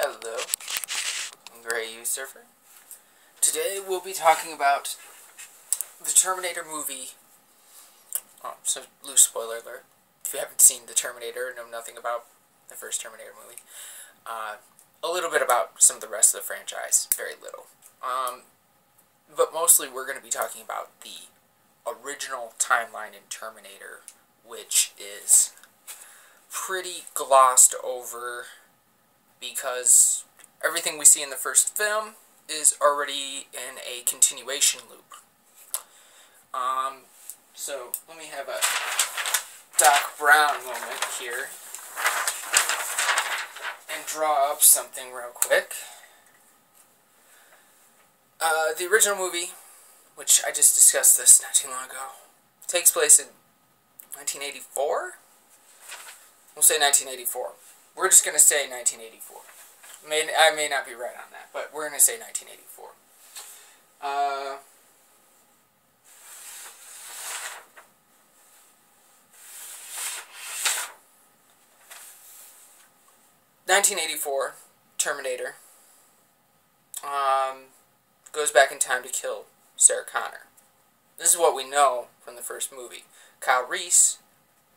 Hello, I'm Gray Usurper. Today we'll be talking about the Terminator movie. Oh, so loose spoiler alert. If you haven't seen the Terminator, know nothing about the first Terminator movie. A little bit about some of the rest of the franchise. Very little. But mostly we're going to be talking about the original timeline in Terminator, which is pretty glossed over because everything we see in the first film is already in a continuation loop. So let me have a Doc Brown moment here and draw up something real quick. The original movie, which I just discussed this not too long ago, takes place in 1984? We'll say 1984. We're just going to say 1984. I may not be right on that, but we're going to say 1984. 1984, Terminator, goes back in time to kill Sarah Connor. This is what we know from the first movie. Kyle Reese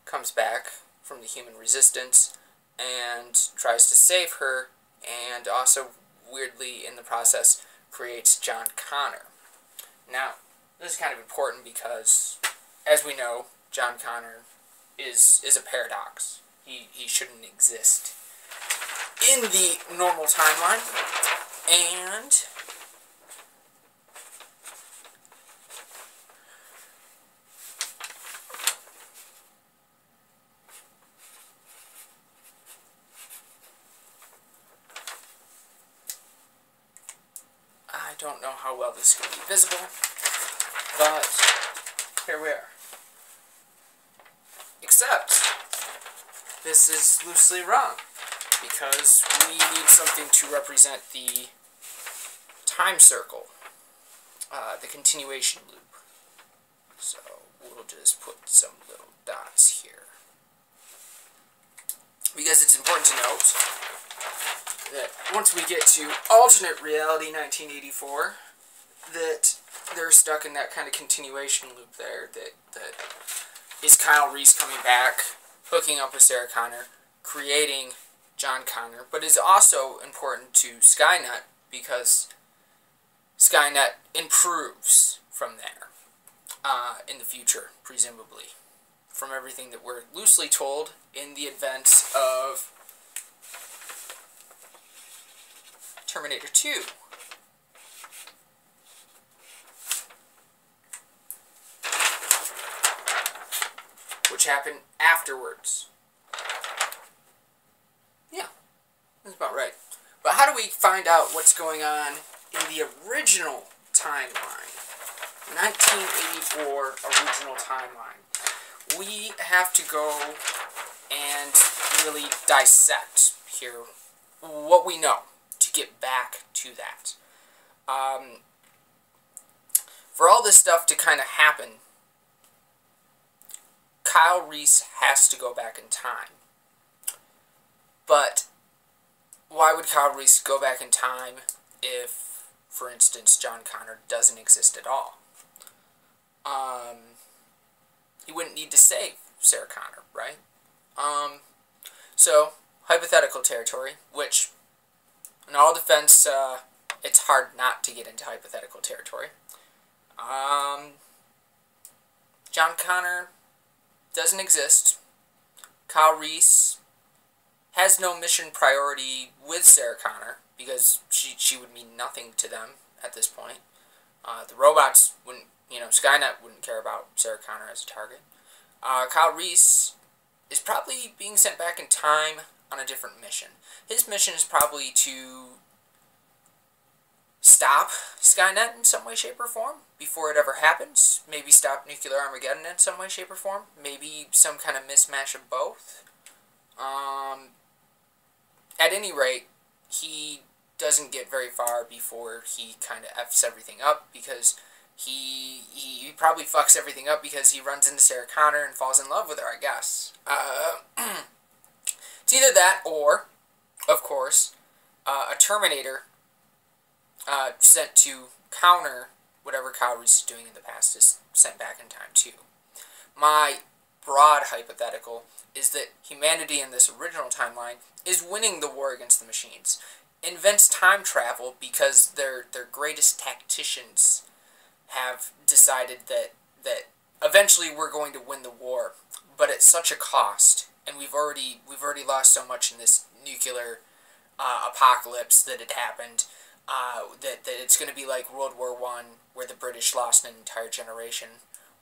comes back from the human resistance and tries to save her, and also, weirdly, in the process, creates John Connor. Now, this is kind of important because, as we know, John Connor is a paradox. He shouldn't exist in the normal timeline, and I don't know how well this is going to be visible, but here we are. Except, this is loosely wrong, because we need something to represent the time circle, the continuation loop. So we'll just put some little dots here. Because it's important to note that once we get to alternate reality 1984, that they're stuck in that kind of continuation loop there, that is Kyle Reese coming back, hooking up with Sarah Connor, creating John Connor, but is also important to Skynet because Skynet improves from there in the future, presumably, from everything that we're loosely told in the events of Terminator 2. Which happened afterwards. Yeah, that's about right. But how do we find out what's going on in the original timeline? 1984 original timeline. We have to go and really dissect here what we know to get back to that. For all this stuff to kind of happen, Kyle Reese has to go back in time. But why would Kyle Reese go back in time if, for instance, John Connor doesn't exist at all? He wouldn't need to save Sarah Connor, right? So, hypothetical territory, which, in all defense, it's hard not to get into hypothetical territory. John Connor doesn't exist. Kyle Reese has no mission priority with Sarah Connor because she would mean nothing to them at this point. The robots wouldn't, Skynet wouldn't care about Sarah Connor as a target. Kyle Reese is probably being sent back in time on a different mission. His mission is probably to stop Skynet in some way, shape, or form before it ever happens. Maybe stop nuclear Armageddon in some way, shape, or form. Maybe some kind of mismatch of both. At any rate, he doesn't get very far before he kind of F's everything up because he probably fucks everything up because he runs into Sarah Connor and falls in love with her, I guess. It's either that or, of course, a Terminator sent to counter whatever Kyle Reese is doing in the past is sent back in time too. My broad hypothetical is that humanity in this original timeline is winning the war against the machines. Invents time travel because their greatest tacticians have decided that eventually we're going to win the war, but at such a cost. And we've already lost so much in this nuclear apocalypse that had happened, that it's going to be like World War I, where the British lost an entire generation,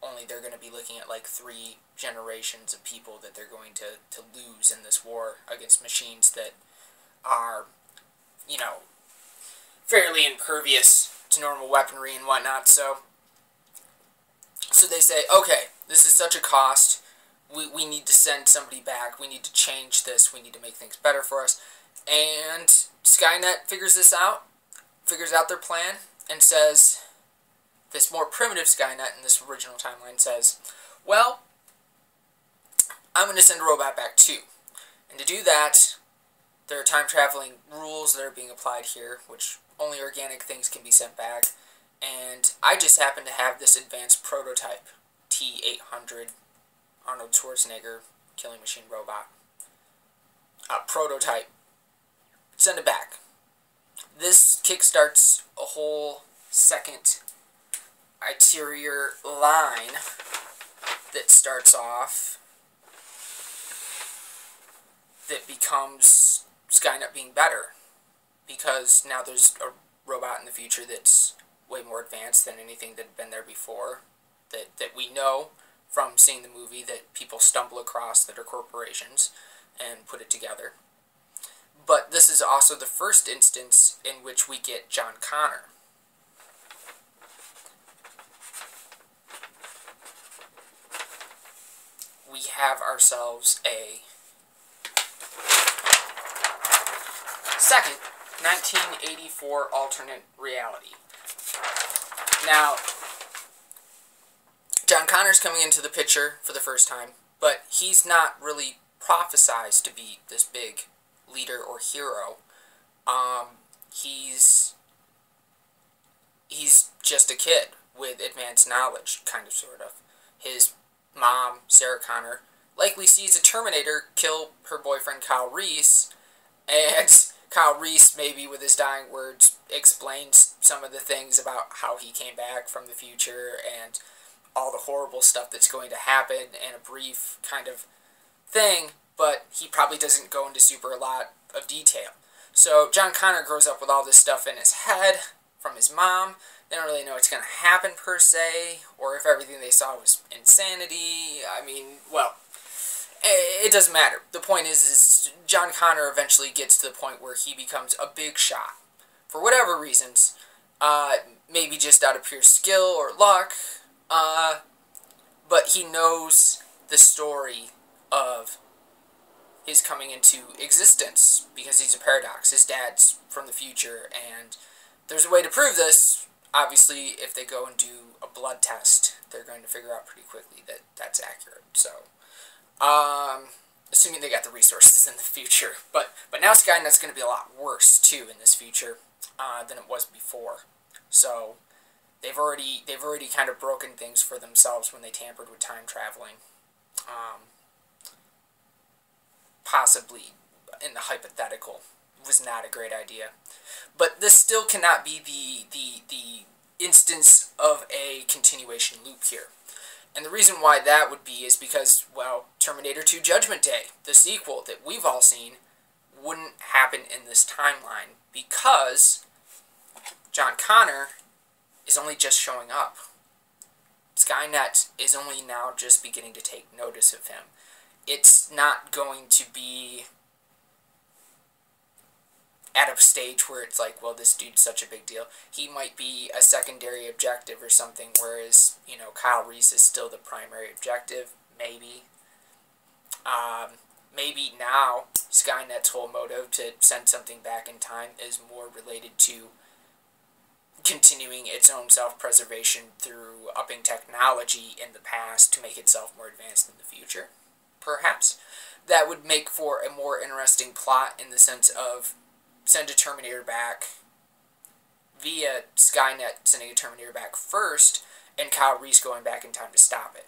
only they're going to be looking at like 3 generations of people that they're going to lose in this war against machines that are, you know, fairly impervious to normal weaponry and whatnot. So they say, okay, this is such a cost, we need to send somebody back, we need to change this, we need to make things better for us. And Skynet figures this out, figures out their plan, and says, this more primitive Skynet in this original timeline says, well, I'm going to send a robot back too. And to do that, there are time-traveling rules that are being applied here, which only organic things can be sent back. And I just happen to have this advanced prototype, T-800, Arnold Schwarzenegger killing machine robot. Prototype. Send it back. This kickstarts a whole second interior line that starts off that becomes Skynet being better, because now there's a robot in the future that's way more advanced than anything that had been there before, that we know from seeing the movie that people stumble across that are corporations and put it together. But this is also the first instance in which we get John Connor. We have ourselves a second 1984 alternate reality. Now, John Connor's coming into the picture for the first time, but he's not really prophesized to be this big leader or hero. He's just a kid with advanced knowledge, kind of, sort of. His mom, Sarah Connor, likely sees a Terminator kill her boyfriend Kyle Reese, and Kyle Reese, maybe with his dying words, explains some of the things about how he came back from the future and all the horrible stuff that's going to happen in a brief kind of thing, but he probably doesn't go into super a lot of detail. So John Connor grows up with all this stuff in his head from his mom. They don't really know what's going to happen per se, or if everything they saw was insanity. I mean, well, it doesn't matter. The point is John Connor eventually gets to the point where he becomes a big shot. For whatever reasons, maybe just out of pure skill or luck, but he knows the story of his coming into existence because he's a paradox. His dad's from the future, and there's a way to prove this. Obviously, if they go and do a blood test, they're going to figure out pretty quickly that that's accurate. So, assuming they got the resources in the future. But now Skynet's going to be a lot worse, too, in this future than it was before. So, they've already kind of broken things for themselves when they tampered with time traveling. Possibly, in the hypothetical, was not a great idea. But this still cannot be the instance of a continuation loop here. And the reason why that would be is because, well, Terminator 2 Judgment Day, the sequel that we've all seen, wouldn't happen in this timeline because John Connor is only just showing up. Skynet is only now just beginning to take notice of him. It's not going to be at a stage where it's like, well, this dude's such a big deal. He might be a secondary objective or something, whereas, you know, Kyle Reese is still the primary objective, maybe. Maybe now Skynet's whole motive to send something back in time is more related to continuing its own self-preservation through upping technology in the past to make itself more advanced in the future, perhaps. That would make for a more interesting plot in the sense of send a Terminator back via Skynet sending a Terminator back first, and Kyle Reese going back in time to stop it.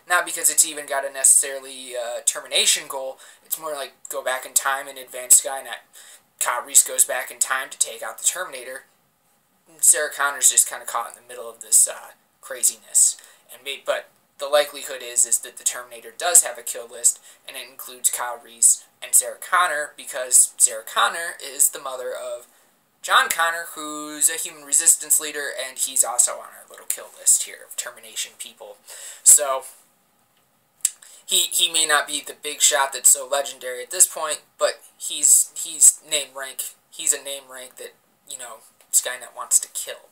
Not because it's even got a necessarily termination goal, it's more like go back in time and advance Skynet. Kyle Reese goes back in time to take out the Terminator. Sarah Connor's just kind of caught in the middle of this craziness. But the likelihood is that the Terminator does have a kill list, and it includes Kyle Reese and Sarah Connor, because Sarah Connor is the mother of John Connor, who's a human resistance leader, and he's also on our little kill list here of termination people. So he may not be the big shot that's so legendary at this point, but he's name rank. He's a name rank that, you know, Skynet wants to kill.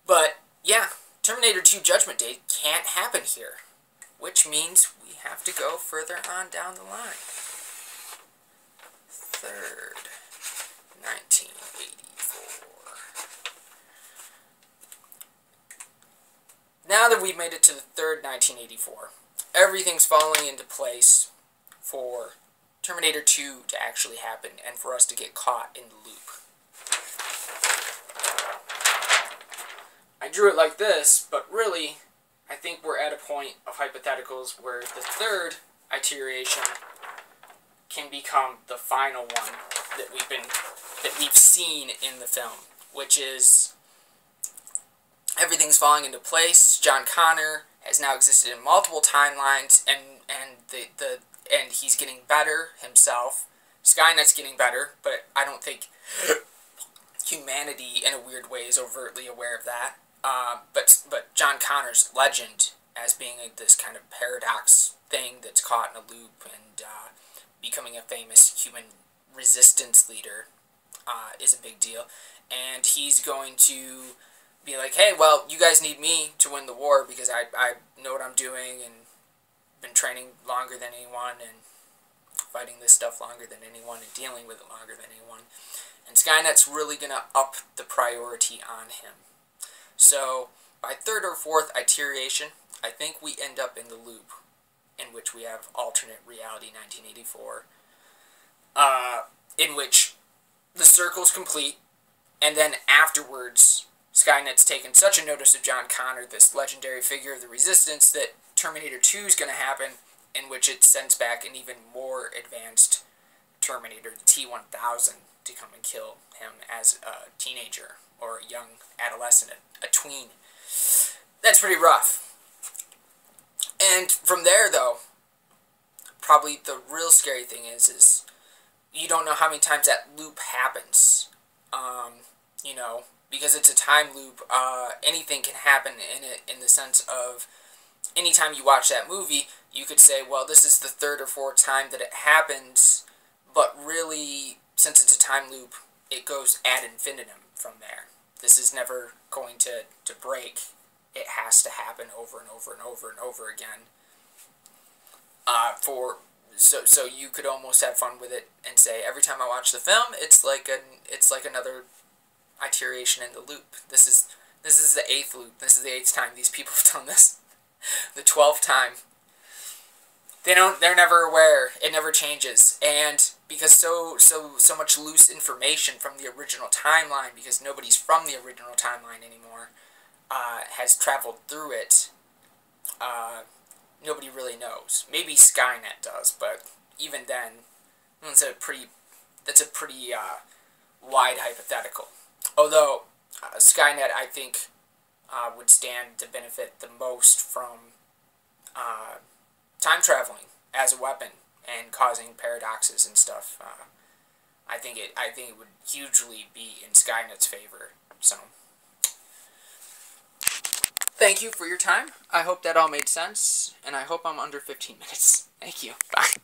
But yeah, Terminator 2 Judgment Day can't happen here, which means we have to go further on down the line. 3rd, 1984. Now that we've made it to the 3rd 1984, everything's falling into place for Terminator 2 to actually happen and for us to get caught in the loop. I drew it like this, but really, I think we're at a point of hypotheticals where the 3rd iteration can become the final one that we've seen in the film, which is everything's falling into place. John Connor has now existed in multiple timelines, and he's getting better himself. Skynet's getting better, but I don't think humanity, in a weird way, is overtly aware of that. But John Connor's legend as being this kind of paradox thing that's caught in a loop and becoming a famous human resistance leader is a big deal. And he's going to be like, hey, well, you guys need me to win the war because I know what I'm doing and been training longer than anyone and fighting this stuff longer than anyone and dealing with it longer than anyone. And Skynet's really going to up the priority on him. So, by 3rd or 4th iteration, I think we end up in the loop in which we have alternate reality 1984, in which the circle's complete, and then afterwards, Skynet's taken such a notice of John Connor, this legendary figure of the Resistance, that Terminator 2 is going to happen, in which it sends back an even more advanced Terminator, the T-1000, to come and kill him as a teenager, or a young adolescent, a tween. That's pretty rough. And from there, though, probably the real scary thing is you don't know how many times that loop happens. You know, because it's a time loop, anything can happen in it, in the sense of anytime you watch that movie, you could say, well, this is the 3rd or 4th time that it happens, but really, since it's a time loop, it goes ad infinitum from there. This is never going to break. It has to happen over and over and over and over again. So you could almost have fun with it and say, every time I watch the film, it's like another iteration in the loop. This is the 8th loop. This is the 8th time these people have done this. The 12th time. They're never aware. It never changes. And because so much loose information from the original timeline, because nobody's from the original timeline anymore, has traveled through it, nobody really knows. Maybe Skynet does, but even then, that's a pretty wide hypothetical. Although, Skynet, I think, would stand to benefit the most from time traveling as a weapon and causing paradoxes and stuff. I think it would hugely be in Skynet's favor. So, thank you for your time. I hope that all made sense, and I hope I'm under 15 minutes. Thank you. Bye.